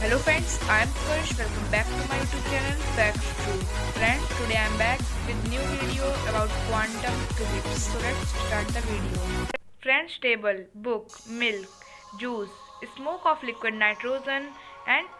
Hello friends, I am Kursh. Welcome back to my YouTube channel Facts True. Friends, today I am back with new video about quantum physics. So let's start the video. Friends, table, book, milk, juice, smoke of liquid nitrogen and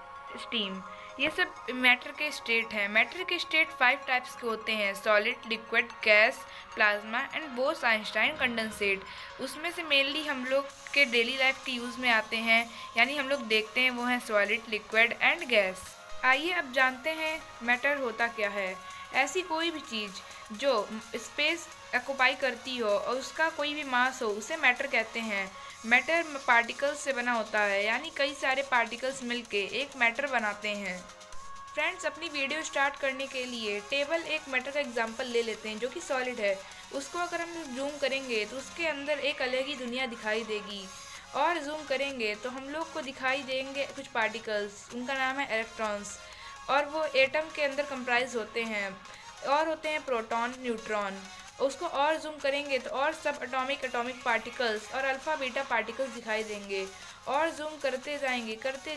steam. ये सब matter के state हैं। Matter के state 5 types के होते हैं: solid, liquid, gas, plasma and boss Einstein condensate. उसमें से मेनली हम लोग के डेली लाइफ के यूज़ में आते हैं, यानी हम लोग देखते हैं वो हैं सॉलिड, लिक्विड एंड गैस। आइए अब जानते हैं मैटर होता क्या है। ऐसी कोई भी चीज़ जो स्पेस ऑक्युपाई करती हो और उसका कोई भी मास हो उसे मैटर कहते हैं। मैटर पार्टिकल्स से बना होता है, यानी कई सारे पार्टिकल्स मिलके एक मैटर बनाते हैं। फ्रेंड्स, अपनी वीडियो स्टार्ट करने के लिए टेबल एक मैटर का एग्जांपल ले लेते हैं जो कि सॉलिड है। उसको अगर हम जूम करेंगे तो उसके अंदर एक अलग ही दुनिया दिखाई देगी, और जूम करेंगे तो हम लोग को दिखाई देंगे कुछ पार्टिकल्स, उनका नाम है इलेक्ट्रॉन्स, और वो एटम के अंदर कंप्राइज होते हैं, और होते हैं प्रोटॉन, न्यूट्रॉन। उसको और जूम करेंगे तो और सब एटॉमिक पार्टिकल्स और अल्फ़ा बीटा पार्टिकल्स दिखाई देंगे, और जूम करते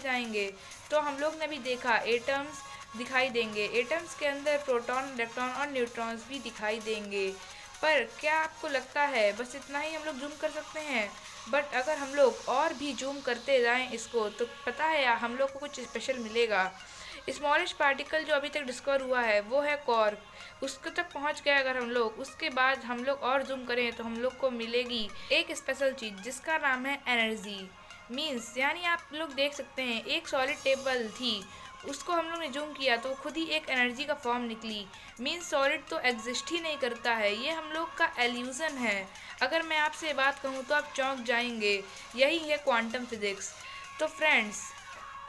जाएंगे तो हम लोग ने भी देखा एटम्स दिखाई देंगे। एटम्स के अंदर प्रोटॉन, इलेक्ट्रॉन और न्यूट्रॉन्स भी दिखाई देंगे। पर क्या आपको लगता है बस इतना ही हम लोग जूम कर सकते हैं? बट अगर हम लोग और भी जूम करते जाएं इसको तो पता है हम लोग को कुछ स्पेशल मिलेगा। स्मॉलेस्ट पार्टिकल जो अभी तक डिस्कवर हुआ है वो है कॉर्क। उसके तक पहुंच गए अगर हम लोग, उसके बाद हम लोग और जूम करें तो हम लोग को मिलेगी एक स्पेशल चीज़ जिसका नाम है एनर्जी। मीन्स यानी आप लोग देख सकते हैं एक सॉलिड टेबल थी, उसको हम लोग ने जूम किया तो खुद ही एक एनर्जी का फॉर्म निकली। मीन्स सॉलिड तो एग्जिस्ट ही नहीं करता है, ये हम लोग का एल्यूज़न है। अगर मैं आपसे बात कहूँ तो आप चौंक जाएंगे। यही है क्वांटम फिजिक्स। तो फ्रेंड्स,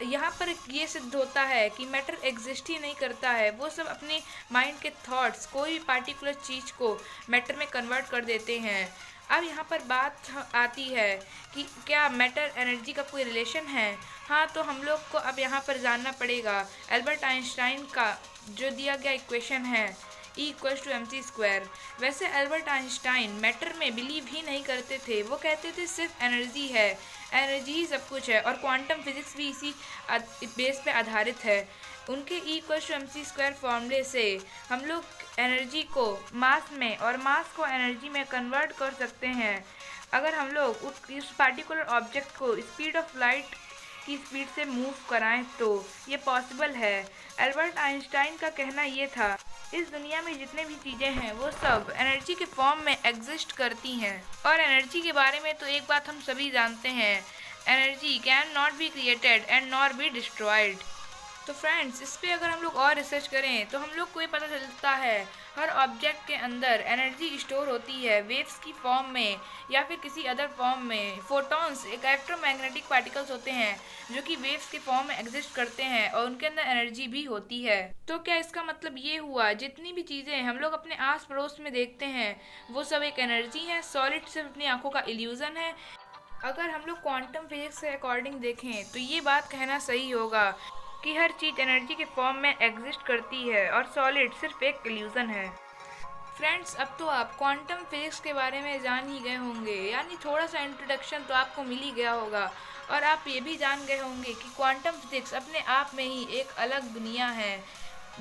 यहाँ पर ये सिद्ध होता है कि मैटर एग्जिस्ट ही नहीं करता है, वो सब अपने माइंड के थॉट्स कोई भी पार्टिकुलर चीज़ को मैटर में कन्वर्ट कर देते हैं। अब यहाँ पर बात आती है कि क्या मैटर एनर्जी का कोई रिलेशन है? हाँ, तो हम लोग को अब यहाँ पर जानना पड़ेगा एल्बर्ट आइंस्टाइन का जो दिया गया इक्वेशन है E=mc²। वैसे एल्बर्ट आइंस्टाइन मैटर में बिलीव ही नहीं करते थे, वो कहते थे सिर्फ एनर्जी है, एनर्जी ही सब कुछ है, और क्वांटम फिजिक्स भी इसी बेस पे आधारित है। उनके E=mc² फॉर्मूले से हम लोग एनर्जी को मास में और मास को एनर्जी में कन्वर्ट कर सकते हैं। अगर हम लोग उस पार्टिकुलर ऑब्जेक्ट को स्पीड ऑफ लाइट की स्पीड से मूव कराएं तो ये पॉसिबल है। एल्बर्ट आइंस्टाइन का कहना ये था, इस दुनिया में जितने भी चीज़ें हैं वो सब एनर्जी के फॉर्म में एग्जिस्ट करती हैं। और एनर्जी के बारे में तो एक बात हम सभी जानते हैं, energy can not be created and not be destroyed. तो फ्रेंड्स, इस पे अगर हम लोग और रिसर्च करें तो हम लोग को ये पता चलता है हर ऑब्जेक्ट के अंदर एनर्जी स्टोर होती है, वेव्स की फॉर्म में या फिर किसी अदर फॉर्म में। फोटॉन्स एक इलेक्ट्रोमैग्नेटिक पार्टिकल्स होते हैं जो कि वेव्स के फॉर्म में एग्जिस्ट करते हैं, और उनके अंदर एनर्जी भी होती है। तो क्या इसका मतलब ये हुआ जितनी भी चीज़ें हम लोग अपने आस पड़ोस में देखते हैं वो सब एक एनर्जी है, सॉलिड सिर्फ अपनी आंखों का इल्यूज़न है? अगर हम लोग क्वांटम फिजिक्स के अकॉर्डिंग देखें तो ये बात कहना सही होगा कि हर चीज़ एनर्जी के फॉर्म में एग्जिस्ट करती है और सॉलिड सिर्फ एक इल्यूज़न है। फ्रेंड्स, अब तो आप क्वांटम फिजिक्स के बारे में जान ही गए होंगे, यानी थोड़ा सा इंट्रोडक्शन तो आपको मिल ही गया होगा, और आप ये भी जान गए होंगे कि क्वांटम फिजिक्स अपने आप में ही एक अलग दुनिया है।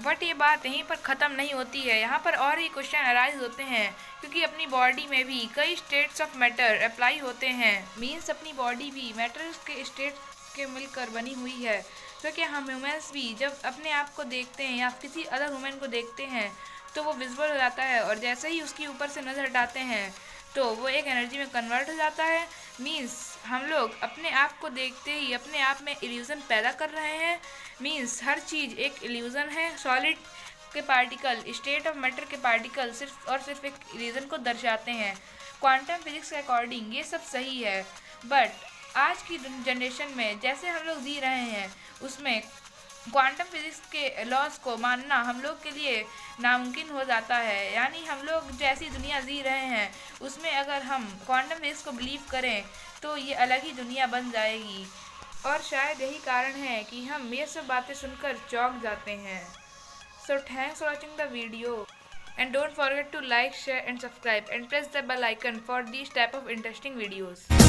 बट ये बात यहीं पर ख़त्म नहीं होती है, यहाँ पर और ही क्वेश्चन अराइज होते हैं, क्योंकि अपनी बॉडी में भी कई स्टेट्स ऑफ मैटर अप्लाई होते हैं। मीन्स अपनी बॉडी भी मैटर के स्टेट के मिलकर बनी हुई है। तो क्या हम ह्यूमंस भी जब अपने आप को देखते हैं या किसी अदर ह्यूमन को देखते हैं तो वो विजुअल हो जाता है, और जैसे ही उसके ऊपर से नज़र हटाते हैं तो वो एक एनर्जी में कन्वर्ट हो जाता है। मीन्स हम लोग अपने आप को देखते ही अपने आप में इल्यूज़न पैदा कर रहे हैं। मीन्स हर चीज़ एक इल्यूज़न है। सॉलिड के पार्टिकल, स्टेट ऑफ मैटर के पार्टिकल सिर्फ और सिर्फ एक इल्यूज़न को दर्शाते हैं। क्वांटम फिजिक्स के अकॉर्डिंग ये सब सही है, बट आज की जनरेशन में जैसे हम लोग जी रहे हैं उसमें क्वांटम फिजिक्स के लॉज को मानना हम लोग के लिए नामुमकिन हो जाता है। यानी हम लोग जैसी दुनिया जी रहे हैं उसमें अगर हम क्वांटम फिजिक्स को बिलीव करें तो ये अलग ही दुनिया बन जाएगी, और शायद यही कारण है कि हम ये सब बातें सुनकर चौंक जाते हैं। So thanks for watching the video and don't forget to like, share and subscribe and press the bell icon for these type of interesting videos.